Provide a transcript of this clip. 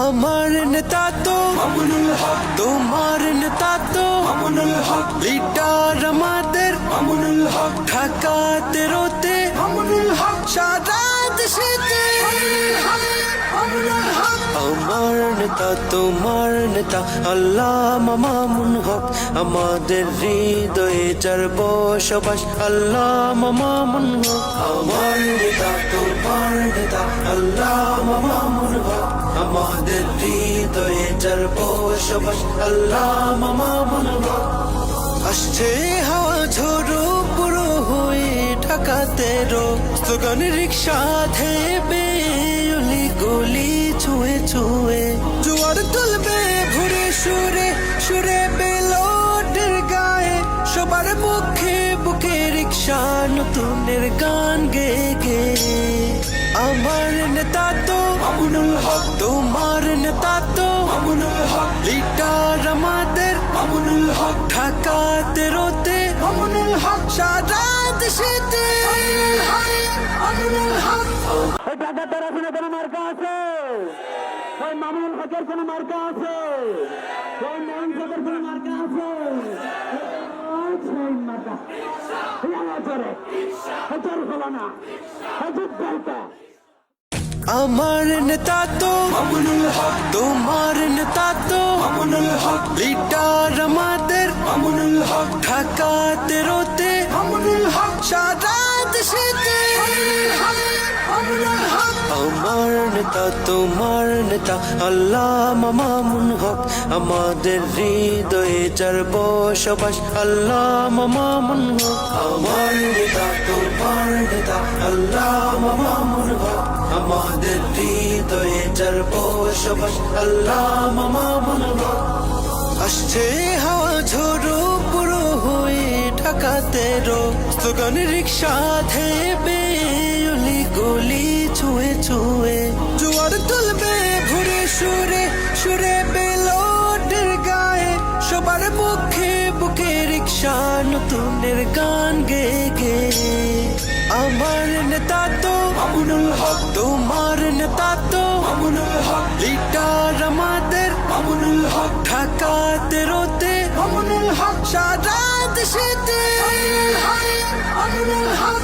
আমার নেতা তো মামুনুল হক, তোমার নেতা তো মামুনুল হক, লিডার আমাদের মামুনুল হক, ঢাকা 13-তে মামুনুল হক, সারা দেশেতে মামুনুল হক। আমার নেতা তোমার নেতা আল্লামা মামুন হক, আমাদের হৃদয়ে যার বসবাস আল্লামা মামুন হক। আমার নেতা তোমার নেতা আল্লামা মামুন হক, আমাদের হৃদয়ে যার বসবাস আল্লামা মামুন হক। আসছে হাওয়া ঝোড়ো পুরো হয়ে ঢাকা 13, স্লোগান রিক্সা থেমে অলি গলি ছুঁয়ে ছুঁয়ে জোয়ার তুলবে ভোরে সুরে সুরে বেলোডের গায়ে, সবার মুখে বুকে রিক্সা নতুনের গান গে গে। আমার নেতা তো মামুনুল হক, তোমার নেতা তো মামুনুল হক, লিডার আমাদের মামুনুল হক, ঢাকা 13-তে মামুনুল হক, সারা দেশেতে মামুনুল হক। ঢাকা 13 কোনো মার্কা আছে? ওই মামুনুল হকের কোনো মার্কা আছে? ওই নয়ন হকের কোনো মার্কা আছে? সেই মার্কা আমার নেতা তো মামুনুল হক, তোমার নেতা তো মামুনুল হক, লিডার আমাদের মামুনুল হক, ঢাকা 13-তে মামুনুল হক, সারা দেশেতে মামুনুল হক। আমার নেতা তোমার নেতা আল্লামা মামুন হক, আমাদের হৃদয়ে যার বসবাস আল্লামা মামুন হক। আমার নেতা তোমার নেতা আল্লামা মামুন হক, আমাদের হৃদয়ে যার বসবাস আল্লামা মামুন হক। আসছে হাওয়া ঝোড়ো পুরো হয়ে ঢাকা 13, স্লোগান রিক্সা থেমে অলি গলি ছুঁয়ে ছুঁয়ে জোয়ার তুলবে ভোরে সুরে সুরে বেলোডের গায়ে, সবার মুখে বুকে রিক্সা নতুনের গান গে গে। আমার নেতা তো মামুনুল হক, তোমার নেতা তো মামুনুল হক, লিডার আমাদের মামুনুল হক, ঢাকা 13-তে মামুনুল হক, সারা দেশেতে মামুনুল হক।